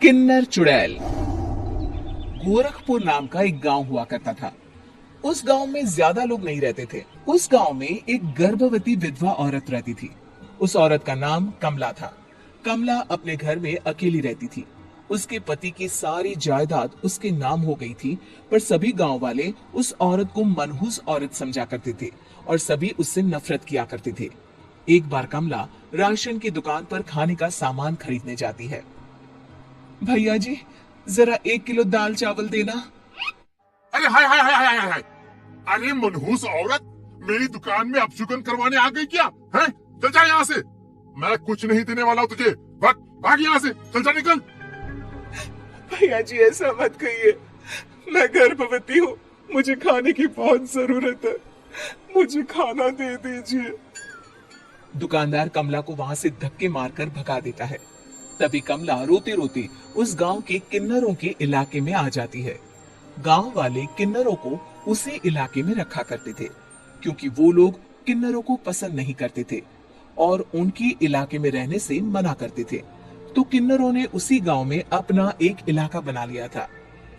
किन्नर चुड़ैल। गोरखपुर नाम का एक गांव हुआ करता था। उस गांव में ज्यादा लोग नहीं रहते थे। उस गांव में एक गर्भवती विधवा औरत रहती थी। उस औरत का नाम कमला था। कमला अपने घर में अकेली रहती थी। उसके पति की सारी जायदाद उसके नाम हो गई थी, पर सभी गांव वाले उस औरत को मनहूस औरत समझा करते थे और सभी उससे नफरत किया करते थे। एक बार कमला राशन की दुकान पर खाने का सामान खरीदने जाती है। भैया जी, जरा 1 किलो दाल चावल देना। अरे हाय हाय हाय हाय हाय हाय। अरे मनहूस औरत, मेरी दुकान में अपशुगन करवाने आ गई क्या है? चल जा यहाँ से, मैं कुछ नहीं देने वाला हूँ तुझे। भाग भाग यहाँ से, चल जा निकल। भैया जी, ऐसा मत कहिए, मैं गर्भवती हूँ, मुझे खाने की बहुत जरूरत है, मुझे खाना दे दीजिए। दुकानदार कमला को वहां से धक्के मारकर भगा देता है। तभी कमला रोते रोते उस गांव के किन्नरों के इलाके में आ जाती है। गांव वाले किन्नरों को उसी इलाके में रखा करते थे, क्योंकि वो लोग किन्नरों को पसंद नहीं करते थे और उनके इलाके में रहने से मना करते थे। तो किन्नरों ने उसी गांव में अपना एक इलाका बना लिया था।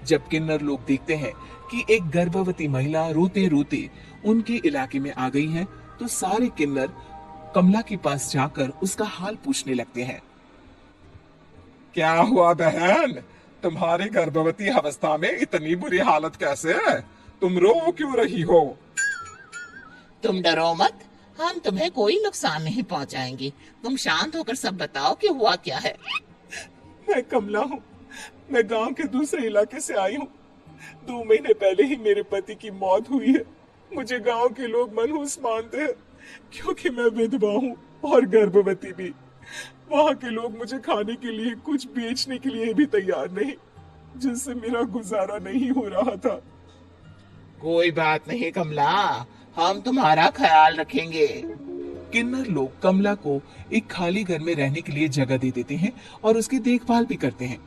जब किन्नर लोग देखते हैं कि एक गर्भवती महिला रोते रोते उनके इलाके में आ गई है, तो सारे किन्नर कमला के पास जाकर उसका हाल पूछने लगते हैं। क्या हुआ बहन, तुम्हारी गर्भवती अवस्था में इतनी बुरी हालत कैसे है? तुम रो क्यों रही हो? तुम डरो मत, हम तुम्हें कोई नुकसान नहीं पहुंचाएंगे। तुम शांत होकर सब बताओ कि हुआ क्या है। मैं कमला हूँ, मैं गांव के दूसरे इलाके से आई हूँ। 2 महीने पहले ही मेरे पति की मौत हुई है। मुझे गांव के लोग मनहूस मानते हैं, क्योंकि मैं विधवा हूँ और गर्भवती भी। वहाँ के लोग मुझे खाने के लिए कुछ बेचने के लिए भी तैयार नहीं, जिससे मेरा गुजारा नहीं हो रहा था। कोई बात नहीं कमला, हम तुम्हारा ख्याल रखेंगे। किन्नर लोग कमला को एक खाली घर में रहने के लिए जगह दे देते हैं और उसकी देखभाल भी करते हैं।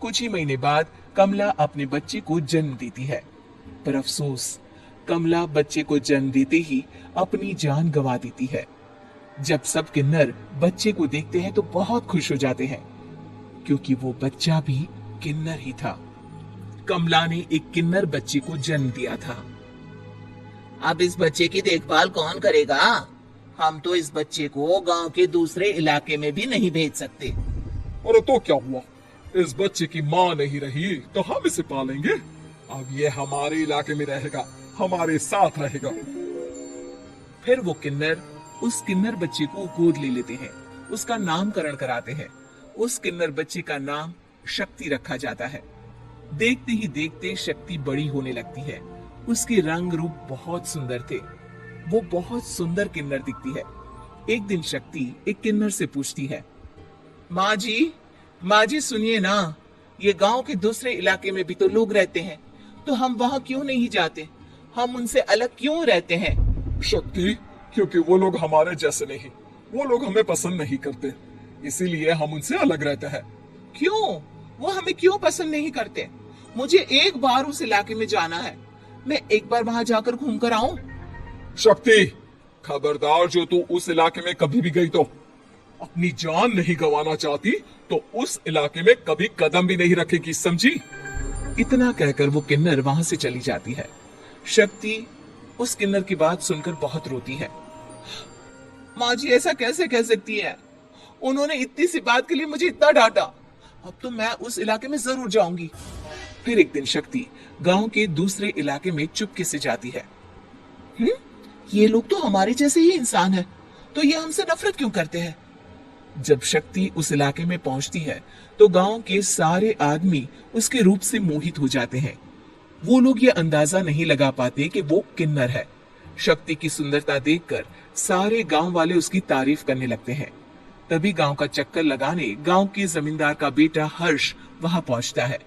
कुछ ही महीने बाद कमला अपने बच्चे को जन्म देती है, पर अफसोस, कमला बच्चे को जन्म देते ही अपनी जान गंवा देती है। जब सब किन्नर बच्चे को देखते हैं तो बहुत खुश हो जाते हैं, क्योंकि वो बच्चा भी किन्नर ही था। कमला ने एक किन्नर बच्चे को जन्म दिया था। अब इस बच्चे की देखभाल कौन करेगा? हम तो इस बच्चे को गांव के दूसरे इलाके में भी नहीं भेज सकते। अरे तो क्या हुआ, इस बच्चे की माँ नहीं रही तो हम इसे पालेंगे। अब ये हमारे इलाके में रहेगा, हमारे साथ रहेगा। फिर वो किन्नर उस किन्नर बच्चे को गोद ले लेते हैं, उसका नामकरण कराते हैं। उस किन्नर बच्चे का नाम शक्ति रखा जाता है। देखते ही देखते शक्ति बड़ी होने लगती है। उसके रंग रूप बहुत सुंदर थे। वो बहुत सुंदर किन्नर दिखती है। एक दिन शक्ति एक किन्नर से पूछती है, माँ जी सुनिए ना, ये गांव के दूसरे इलाके में भी तो लोग रहते हैं, तो हम वहाँ क्यों नहीं जाते? हम उनसे अलग क्यों रहते हैं? शक्ति, क्योंकि वो लोग हमारे जैसे नहीं, वो लोग हमें पसंद नहीं करते, इसीलिए हम उनसे अलग रहते हैं। क्यों? वो हमें क्यों पसंद नहीं करते? मुझे एक बार उस इलाके में जाना है, मैं एक बार वहां जाकर घूम कर आऊं। शक्ति, खबरदार, जो तू उस इलाके में कभी भी गई तो अपनी जान नहीं गंवाना चाहती तो उस इलाके में कभी कदम भी नहीं रखेगी, समझी? इतना कहकर वो किन्नर वहां से चली जाती है। शक्ति उस किन्नर की बात सुनकर बहुत रोती है। माँ जी, ऐसा कैसे कह सकती है? उन्होंने इतनी सी बात के लिए मुझे इतना डांटा। अब तो मैं उस इलाके में जरूर जाऊंगी। फिर एक दिन शक्ति गांव के दूसरे इलाके में चुपके से जाती है। ये लोग तो हमारे जैसे ही इंसान हैं, तो ये हमसे नफरत क्यों करते हैं? जब शक्ति उस इलाके में पहुंचती है तो गांव के सारे आदमी उसके रूप से मोहित हो जाते हैं। वो लोग ये अंदाजा नहीं लगा पाते कि वो किन्नर है। शक्ति की सुंदरता देखकर सारे गांव वाले उसकी तारीफ करने लगते हैं। तभी गांव का चक्कर लगाने गांव के जमींदार का बेटा हर्ष वहां पहुंचता है।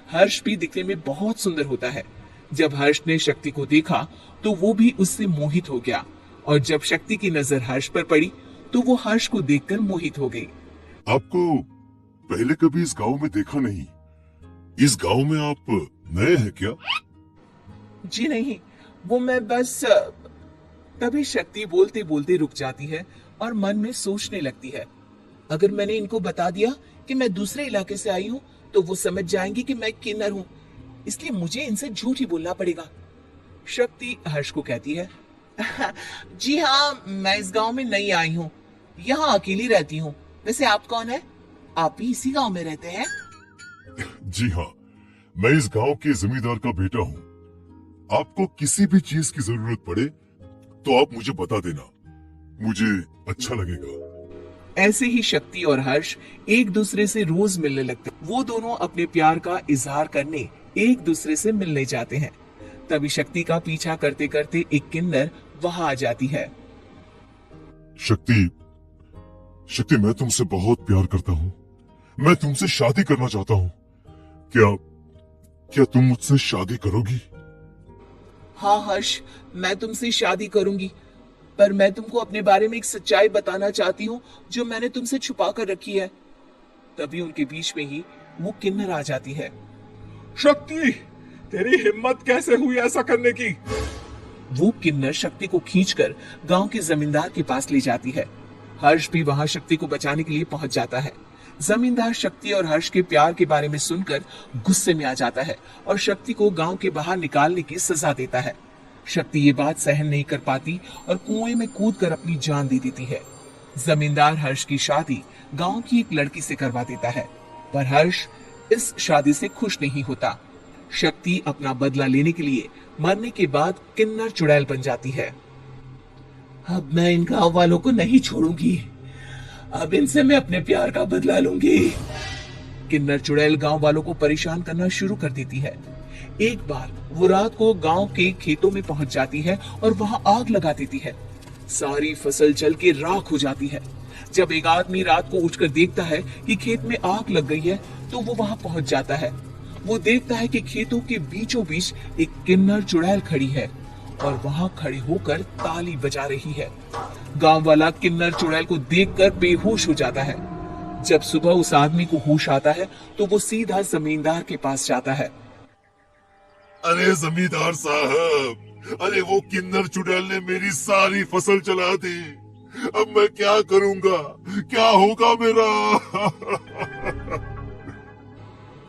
हर्ष भी दिखने में बहुत सुंदर होता है। जब हर्ष ने शक्ति को देखा तो वो भी उससे मोहित हो गया, और जब शक्ति की नजर हर्ष पर पड़ी तो वो हर्ष को देखकर मोहित हो गई। आपको पहले कभी इस गांव में देखा नहीं। इस गांव में आप नए हैं क्या? जी नहीं, वो मैं बस। तभी शक्ति बोलते बोलते रुक जाती है और मन में सोचने लगती है, अगर मैंने इनको बता दिया कि मैं दूसरे इलाके से आई हूँ तो वो समझ जाएंगी कि मैं किन्नर हूँ, इसलिए मुझे इनसे झूठ ही बोलना पड़ेगा। शक्ति हर्ष को कहती है, जी हाँ, मैं इस गांव में नई आई हूँ, यहाँ अकेली रहती हूँ। वैसे आप कौन है? आप भी इसी गांव में रहते हैं? जी हाँ, मैं इस गांव के जमींदार का बेटा हूँ। आपको किसी भी चीज की जरूरत पड़े तो आप मुझे बता देना, मुझे अच्छा लगेगा। ऐसे ही शक्ति और हर्ष एक दूसरे से रोज मिलने लगते। वो दोनों अपने प्यार का इजहार करने एक दूसरे से मिलने जाते हैं। तभी शक्ति का पीछा करते करते एक किन्नर वहां आ जाती है। शक्ति, शक्ति, मैं तुमसे बहुत प्यार करता हूँ। मैं तुमसे शादी करना चाहता हूँ। क्या तुम मुझसे शादी करोगी? हाँ हर्ष, मैं तुमसे शादी करूंगी, पर मैं तुमको अपने बारे में एक सच्चाई बताना चाहती हूँ जो मैंने तुमसे छुपा कर रखी है। तभी उनके बीच में ही वो किन्नर आ जाती है। शक्ति, तेरी हिम्मत कैसे हुई ऐसा करने की? वो किन्नर शक्ति को खींचकर गांव के जमींदार के पास ले जाती है। हर्ष भी वहां शक्ति को बचाने के लिए पहुंच जाता है। जमींदार शक्ति और हर्ष के प्यार के बारे में सुनकर गुस्से में आ जाता है और शक्ति को गांव के बाहर निकालने की सजा देता है। शक्ति ये बात सहन नहीं कर पाती और कुएं में कूदकर अपनी जान दे देती है। जमींदार हर्ष की शादी गांव की एक लड़की से करवा देता है, पर हर्ष इस शादी से खुश नहीं होता। शक्ति अपना बदला लेने के लिए मरने के बाद किन्नर चुड़ैल बन जाती है। अब मैं इन गांव वालों को नहीं छोड़ूंगी, अब इनसे मैं अपने प्यार का बदला लूंगी। किन्नर चुड़ैल गांव वालों को परेशान करना शुरू कर देती है। एक बार वो रात को गांव के खेतों में पहुंच जाती है और वहां आग लगा देती है। सारी फसल जल के राख हो जाती है। जब एक आदमी रात को उठकर देखता है कि खेत में आग लग गई है, तो वो वहां पहुंच जाता है। वो देखता है कि खेतों के बीचों बीच एक किन्नर चुड़ैल खड़ी है और वहां खड़े होकर ताली बजा रही है। गांव वाला किन्नर चुड़ैल को देखकर बेहोश हो जाता है। जब सुबह उस आदमी को होश आता है तो वो सीधा जमींदार के पास जाता है। अरे जमींदार साहब, अरे वो किन्नर चुड़ैल ने मेरी सारी फसल चला दी। अब मैं क्या करूंगा? क्या होगा मेरा?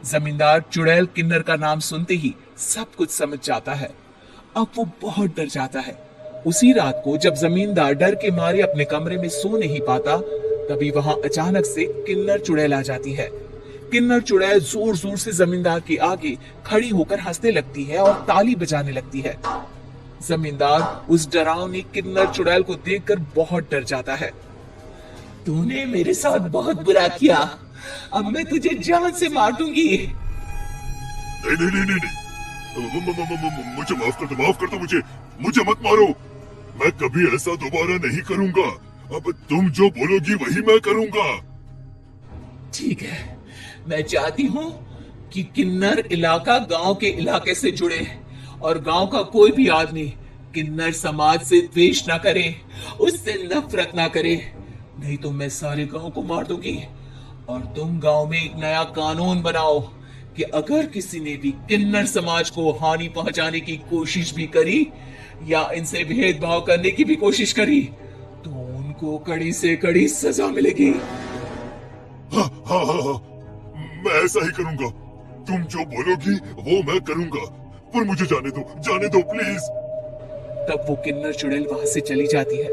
जमींदार चुड़ैल किन्नर का नाम सुनते ही सब कुछ समझ जाता है। अब वो बहुत डर जाता है। उसी रात को जब जमींदार डर के मारे अपने कमरे में सो नहीं पाता, तभी वहां अचानक से किन्नर चुड़ैल आ जाती है। किन्नर चुड़ैल जोर जोर से जमींदार के आगे खड़ी होकर हंसने लगती है और ताली बजाने लगती है। जमींदार उस डरावनी किन्नर चुड़ैल को देखकर बहुत डर जाता है। तूने मेरे साथ बहुत बुरा किया, अब मैं तुझे जान से मार दूंगी। नहीं नहीं नहीं नहीं, मुझे माफ कर दो, मुझे मत मारो। मैं कभी ऐसा दोबारा नहीं करूंगा। अब तुम जो बोलोगी वही मैं करूंगा। ठीक है, मैं चाहती हूँ कि किन्नर इलाका गांव के इलाके से जुड़े और गांव का कोई भी आदमी किन्नर समाज से द्वेष ना करे, उससे नफरत ना करे, नहीं तो मैं सारे गांव को मार दूंगी। और तुम गांव में एक नया कानून बनाओ कि अगर किसी ने भी किन्नर समाज को हानि पहुंचाने की कोशिश भी करी या इनसे भेदभाव करने की भी कोशिश करी, तो उनको कड़ी से कड़ी सजा मिलेगी। हाँ हाँ हाँ हाँ, मैं ऐसा ही करूंगा। तुम जो बोलोगी वो मैं करूंगा, पर मुझे जाने दो प्लीज। तब वो किन्नर चुड़ैल वहां से चली जाती है।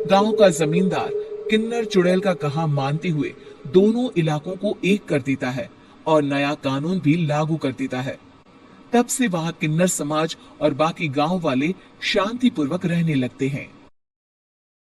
गांव का जमींदार किन्नर चुड़ैल का कहा मानते हुए दोनों इलाकों को एक कर देता है और नया कानून भी लागू कर देता है। तब से वहां किन्नर समाज और बाकी गांव वाले शांतिपूर्वक रहने लगते हैं।